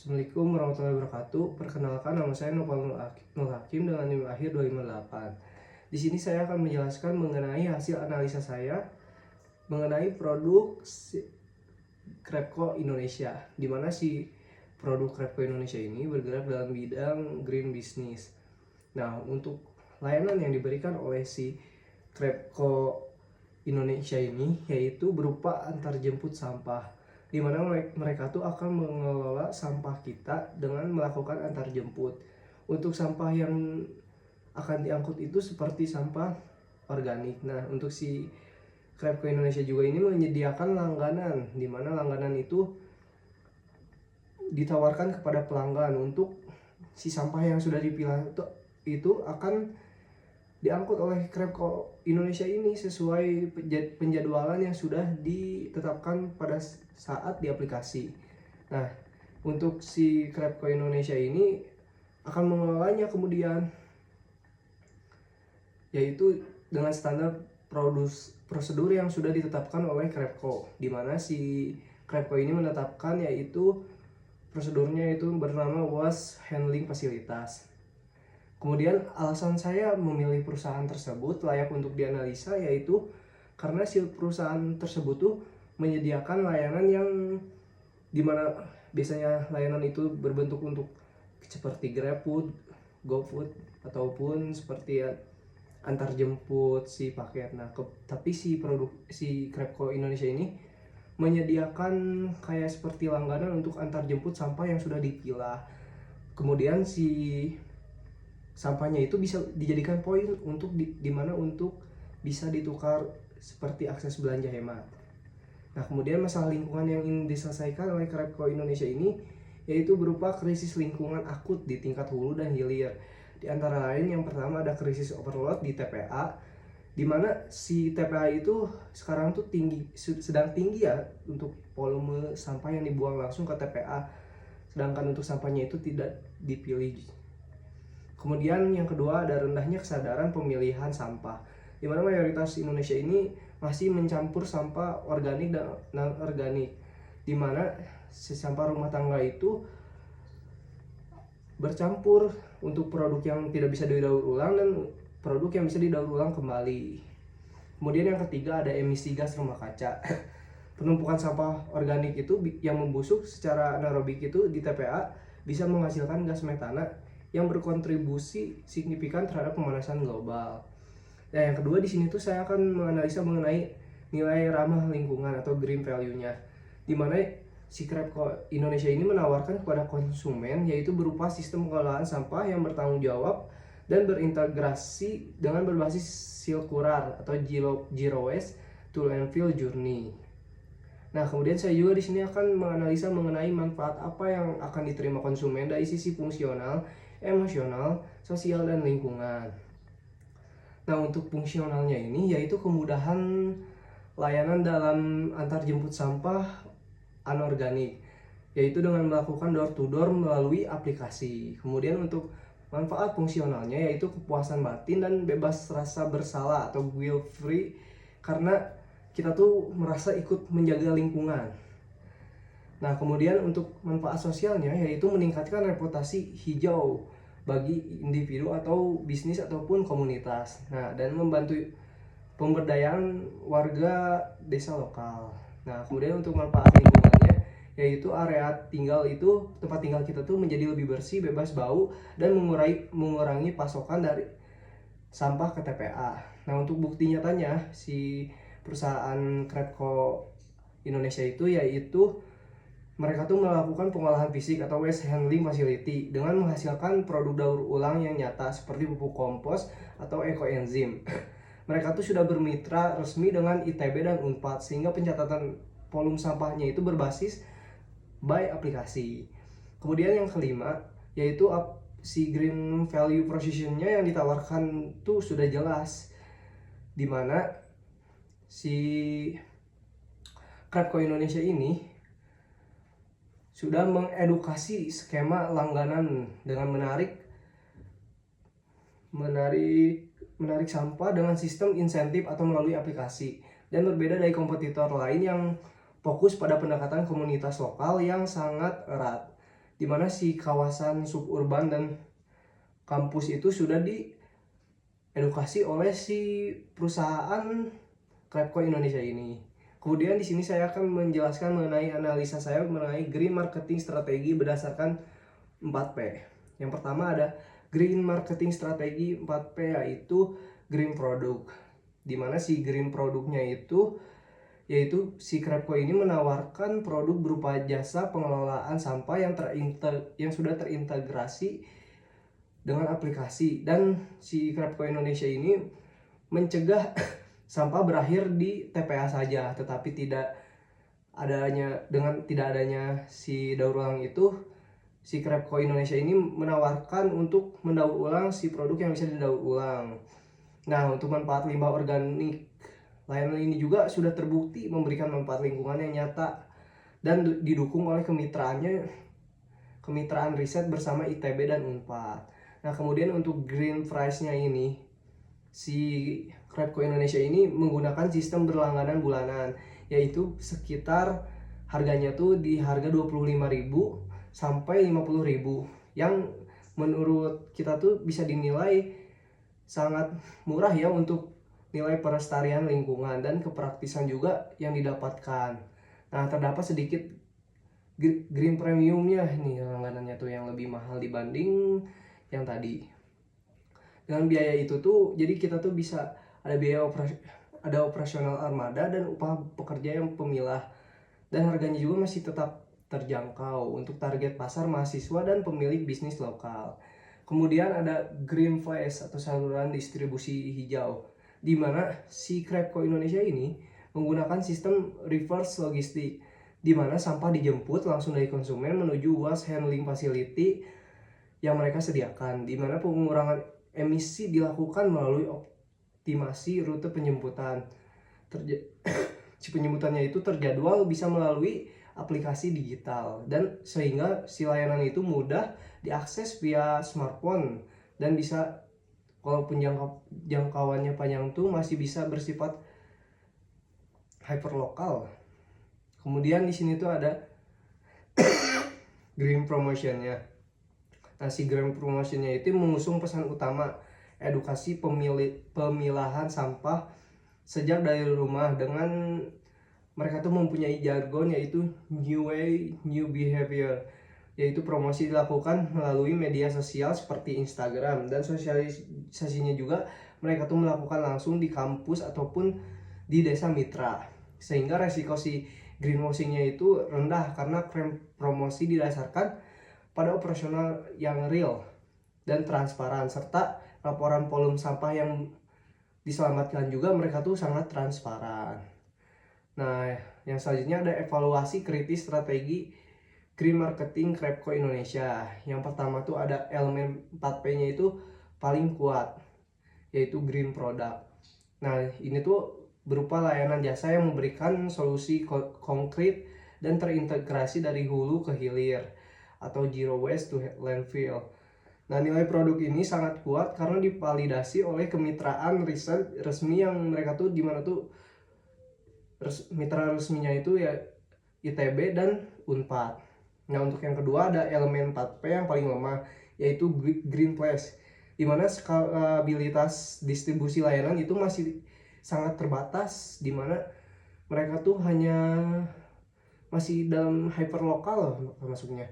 Assalamualaikum warahmatullahi wabarakatuh. Perkenalkan, nama saya Nopal Nur Hakim dengan NIM akhir 258. Di sini saya akan menjelaskan mengenai hasil analisa saya mengenai produk Krepko Indonesia, di mana si produk Krepko Indonesia ini bergerak dalam bidang green business. Nah, untuk layanan yang diberikan oleh si Krepko Indonesia ini yaitu berupa antarjemput sampah, di mana mereka tuh akan mengelola sampah kita dengan melakukan antarjemput. Untuk sampah yang akan diangkut itu seperti sampah organik. Nah, untuk si Krepko Indonesia juga ini menyediakan langganan, di mana langganan itu ditawarkan kepada pelanggan untuk si sampah yang sudah dipilah itu akan diangkut oleh Krepko Indonesia ini sesuai penjadwalan yang sudah ditetapkan pada saat di aplikasi. Nah, untuk si Krepko Indonesia ini akan mengelolanya kemudian, yaitu dengan standar prosedur yang sudah ditetapkan oleh Krepko, di mana si Krepko ini menetapkan yaitu prosedurnya itu bernama waste handling fasilitas. Kemudian alasan saya memilih perusahaan tersebut layak untuk dianalisa yaitu karena si perusahaan tersebut tuh menyediakan layanan yang dimana biasanya layanan itu berbentuk untuk seperti GrabFood, GoFood, ataupun seperti antar jemput si paket. Nah, tapi si Krepko Indonesia ini menyediakan kayak seperti langganan untuk antar jemput sampah yang sudah dipilah. Kemudian si sampahnya itu bisa dijadikan poin untuk dimana untuk bisa ditukar seperti akses belanja hemat. Nah, kemudian masalah lingkungan yang ingin diselesaikan oleh Krepko Indonesia ini yaitu berupa krisis lingkungan akut di tingkat hulu dan hilir. Di antara lain yang pertama ada krisis overload di TPA, di mana si TPA itu sekarang tuh sedang tinggi ya untuk volume sampah yang dibuang langsung ke TPA, sedangkan untuk sampahnya itu tidak dipilih. Kemudian yang kedua ada rendahnya kesadaran pemilihan sampah, di mana mayoritas Indonesia ini masih mencampur sampah organik dan non-organik, di mana si sampah rumah tangga itu bercampur untuk produk yang tidak bisa didaur ulang dan produk yang bisa didaur ulang kembali. Kemudian yang ketiga ada emisi gas rumah kaca. Penumpukan sampah organik itu yang membusuk secara anaerobik itu di TPA bisa menghasilkan gas metana yang berkontribusi signifikan terhadap pemanasan global. Nah, yang kedua di sini tuh saya akan menganalisa mengenai nilai ramah lingkungan atau green value-nya, di mana si Krepko Indonesia ini menawarkan kepada konsumen yaitu berupa sistem pengelolaan sampah yang bertanggung jawab dan berintegrasi dengan berbasis sirkular atau zero waste to landfill journey. Nah, kemudian saya juga di sini akan menganalisa mengenai manfaat apa yang akan diterima konsumen dari sisi fungsional, emosional, sosial, dan lingkungan. Nah, untuk fungsionalnya ini yaitu kemudahan layanan dalam antar jemput sampah anorganik, yaitu dengan melakukan door to door melalui aplikasi. Kemudian untuk manfaat fungsionalnya yaitu kepuasan batin dan bebas rasa bersalah atau guilt free, karena kita tuh merasa ikut menjaga lingkungan. Nah, kemudian untuk manfaat sosialnya yaitu meningkatkan reputasi hijau bagi individu atau bisnis ataupun komunitas. Nah, dan membantu pemberdayaan warga desa lokal. Nah, kemudian untuk manfaat lingkungannya yaitu area tempat tinggal kita tuh menjadi lebih bersih, bebas bau, dan mengurangi pasokan dari sampah ke TPA. Nah, untuk bukti nyatanya si perusahaan Krepko Indonesia itu yaitu mereka tuh melakukan pengolahan fisik atau waste handling facility dengan menghasilkan produk daur ulang yang nyata seperti pupuk kompos atau ekoenzim. Mereka tuh sudah bermitra resmi dengan ITB dan Unpad sehingga pencatatan volume sampahnya itu berbasis by aplikasi. Kemudian yang kelima yaitu si green value proposition-nya yang ditawarkan tuh sudah jelas, di mana si Krepko Indonesia ini sudah mengedukasi skema langganan dengan menarik sampah dengan sistem insentif atau melalui aplikasi, dan berbeda dari kompetitor lain yang fokus pada pendekatan komunitas lokal yang sangat erat. di mana si kawasan suburban dan kampus itu sudah diedukasi oleh si perusahaan Krepko Indonesia ini. Kemudian di sini saya akan menjelaskan mengenai analisa saya mengenai green marketing strategi berdasarkan 4P. Yang pertama ada green marketing strategi 4P, yaitu green product. Dimana si green produknya itu yaitu si Krepko ini menawarkan produk berupa jasa pengelolaan sampah yang sudah terintegrasi dengan aplikasi, dan si Krepko Indonesia ini mencegah sampah berakhir di TPA saja, tetapi tidak adanya si daur ulang itu, si Krepko Indonesia ini menawarkan untuk mendaur ulang si produk yang bisa didaur ulang. Nah, untuk manfaat limbah organik, layanan ini juga sudah terbukti memberikan manfaat lingkungan yang nyata dan didukung oleh kemitraan riset bersama ITB dan Unpad. Nah, kemudian untuk green price-nya ini, si Krepko Indonesia ini menggunakan sistem berlangganan bulanan, yaitu sekitar harganya tuh di harga 25.000 sampai 50.000, yang menurut kita tuh bisa dinilai sangat murah ya untuk nilai pelestarian lingkungan dan kepraktisan juga yang didapatkan. Nah, terdapat sedikit green premiumnya nih, langganannya tuh yang lebih mahal dibanding yang tadi. Dengan biaya itu tuh jadi kita tuh bisa ada ada operasional armada dan upah pekerja yang pemilah, dan harganya juga masih tetap terjangkau untuk target pasar mahasiswa dan pemilik bisnis lokal. Kemudian ada Green Flash atau saluran distribusi hijau, di mana si Krepko Indonesia ini menggunakan sistem reverse logistik, di mana sampah dijemput langsung dari konsumen menuju waste handling facility yang mereka sediakan, di mana pengurangan emisi dilakukan melalui optimasi rute penjemputan. Si penjemputannya itu terjadwal bisa melalui aplikasi digital, dan sehingga si layanan itu mudah diakses via smartphone, dan bisa walaupun jangkauannya panjang tuh masih bisa bersifat hyperlokal. Kemudian di sini tuh ada green promotionnya. Nah, si green promotionnya itu mengusung pesan utama edukasi pemilahan sampah sejak dari rumah, dengan mereka tuh mempunyai jargon yaitu new way, new behavior, yaitu promosi dilakukan melalui media sosial seperti Instagram, dan sosialisasinya juga mereka tuh melakukan langsung di kampus ataupun di desa mitra, sehingga resiko si greenwashingnya itu rendah karena klaim promosi didasarkan pada operasional yang real dan transparan, serta laporan volume sampah yang diselamatkan juga mereka tuh sangat transparan. Nah, yang selanjutnya ada evaluasi kritis strategi green marketing Krepko Indonesia. Yang pertama tuh ada elemen 4P-nya itu paling kuat, yaitu green product. Nah, ini tuh berupa layanan jasa yang memberikan solusi konkret dan terintegrasi dari hulu ke hilir atau zero waste to landfill. Nah, nilai produk ini sangat kuat karena divalidasi oleh kemitraan riset resmi yang mereka tuh dimana tuh mitra resminya itu ya ITB dan Unpad. Nah, untuk yang kedua ada elemen 4P yang paling lemah, yaitu green place, di mana skalabilitas distribusi layanan itu masih sangat terbatas, di mana mereka tuh hanya masih dalam hyperlokal masuknya,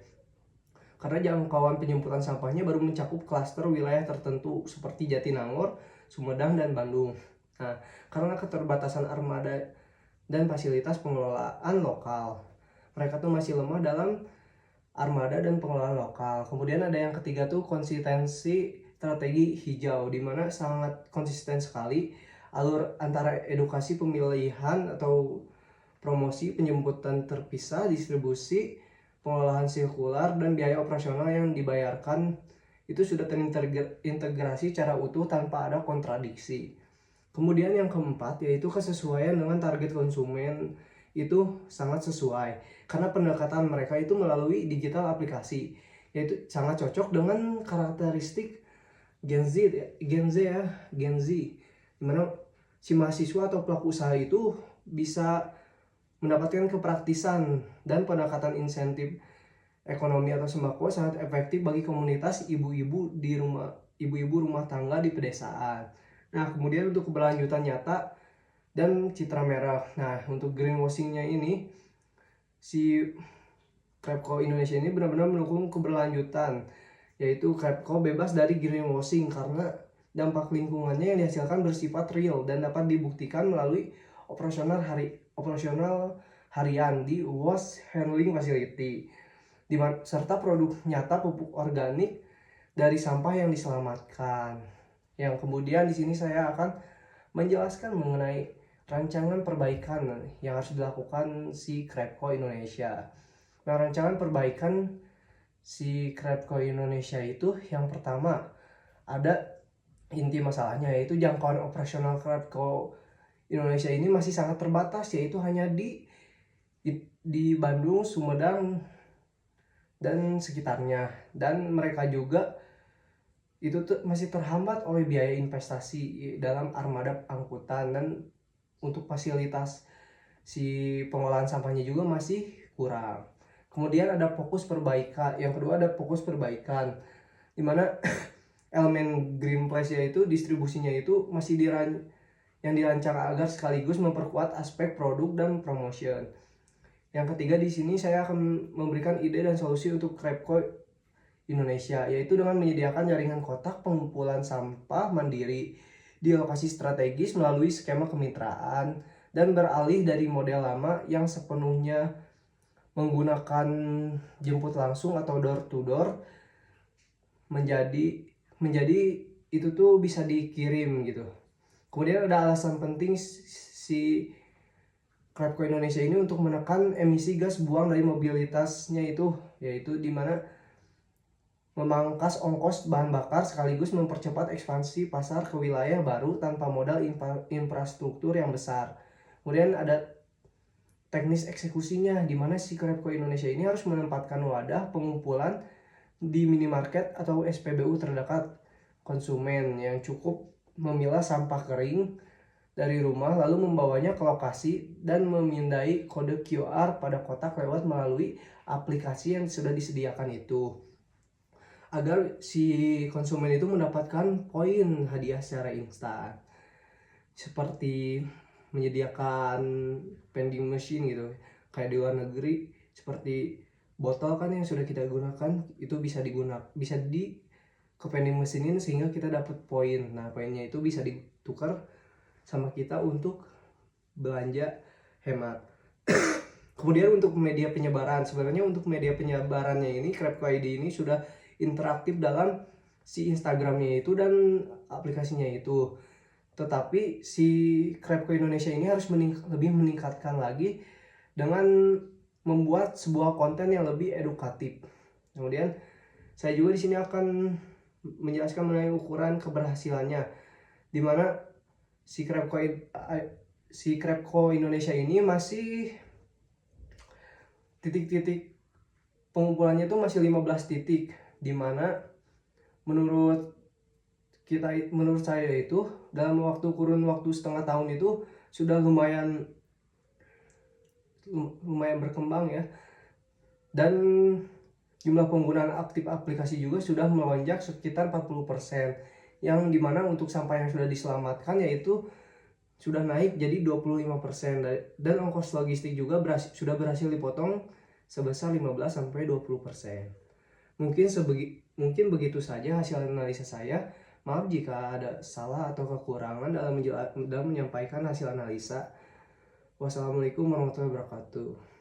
karena jangkauan penjemputan sampahnya baru mencakup klaster wilayah tertentu seperti Jatinangor, Sumedang, dan Bandung. Nah, karena keterbatasan armada dan fasilitas pengelolaan lokal, mereka tuh masih lemah dalam armada dan pengelolaan lokal. Kemudian ada yang ketiga tuh konsistensi strategi hijau, di mana sangat konsisten sekali alur antara edukasi pemilihan atau promosi, penjemputan terpisah, distribusi, pengolahan sirkular, dan biaya operasional yang dibayarkan itu sudah terintegrasi secara utuh tanpa ada kontradiksi. Kemudian yang keempat yaitu kesesuaian dengan target konsumen, itu sangat sesuai karena pendekatan mereka itu melalui digital aplikasi, yaitu sangat cocok dengan karakteristik Gen Z dimana si mahasiswa atau pelaku usaha itu bisa mendapatkan kepraktisan dan pendekatan insentif ekonomi atau sembako sangat efektif bagi komunitas ibu-ibu rumah tangga di pedesaan. Nah, kemudian untuk keberlanjutan nyata dan citra merah. Nah, untuk greenwashingnya ini, si Krepko Indonesia ini benar-benar mendukung keberlanjutan, yaitu Krepko bebas dari greenwashing karena dampak lingkungannya yang dihasilkan bersifat real dan dapat dibuktikan melalui operasional harian di waste handling facility, serta produk nyata pupuk organik dari sampah yang diselamatkan. Yang kemudian di sini saya akan menjelaskan mengenai rancangan perbaikan yang harus dilakukan si Krepko Indonesia. Nah, rancangan perbaikan si Krepko Indonesia itu yang pertama ada inti masalahnya, yaitu jangkauan operasional Krepko Indonesia ini masih sangat terbatas, yaitu hanya di Bandung, Sumedang, dan sekitarnya. Dan mereka juga itu masih terhambat oleh biaya investasi dalam armada angkutan, dan untuk fasilitas si pengolahan sampahnya juga masih kurang. Kemudian ada fokus perbaikan. Yang kedua ada fokus perbaikan, dimana elemen green place yaitu distribusinya itu masih yang dirancang agar sekaligus memperkuat aspek produk dan promotion. Yang ketiga di sini saya akan memberikan ide dan solusi untuk Krepko Indonesia, yaitu dengan menyediakan jaringan kotak pengumpulan sampah mandiri di lokasi strategis melalui skema kemitraan dan beralih dari model lama yang sepenuhnya menggunakan jemput langsung atau door to door menjadi itu tuh bisa dikirim gitu. Kemudian ada alasan penting si Krepko Indonesia ini untuk menekan emisi gas buang dari mobilitasnya itu, yaitu dimana memangkas ongkos bahan bakar sekaligus mempercepat ekspansi pasar ke wilayah baru tanpa modal infrastruktur yang besar. Kemudian ada teknis eksekusinya, di mana si Krepko Indonesia ini harus menempatkan wadah pengumpulan di minimarket atau SPBU terdekat konsumen yang cukup memilah sampah kering dari rumah lalu membawanya ke lokasi dan memindai kode QR pada kotak lewat melalui aplikasi yang sudah disediakan itu, agar si konsumen itu mendapatkan poin hadiah secara instan, seperti menyediakan vending machine gitu kayak di luar negeri, seperti botol kan yang sudah kita gunakan itu bisa ke vending machine sehingga kita dapat poin. Nah, poinnya itu bisa ditukar sama kita untuk belanja hemat. Kemudian untuk media penyebaran, sebenarnya untuk media penyebarannya ini Krepko ID ini sudah interaktif dalam si Instagramnya itu dan aplikasinya itu. Tetapi si Krepko Indonesia ini harus lebih meningkatkan lagi dengan membuat sebuah konten yang lebih edukatif. Kemudian saya juga di sini akan menjelaskan mengenai ukuran keberhasilannya, di mana si Krepko Indonesia ini masih titik-titik pengumpulannya itu masih 15 titik, di mana menurut saya itu dalam kurun waktu setengah tahun itu sudah lumayan berkembang ya, dan jumlah penggunaan aktif aplikasi juga sudah melonjak sekitar 40%, yang dimana untuk sampah yang sudah diselamatkan yaitu sudah naik jadi 25%, dan ongkos logistik juga sudah berhasil dipotong sebesar 15-20%. Mungkin begitu saja hasil analisa saya. Maaf jika ada salah atau kekurangan dalam menyampaikan hasil analisa. Wassalamualaikum warahmatullahi wabarakatuh.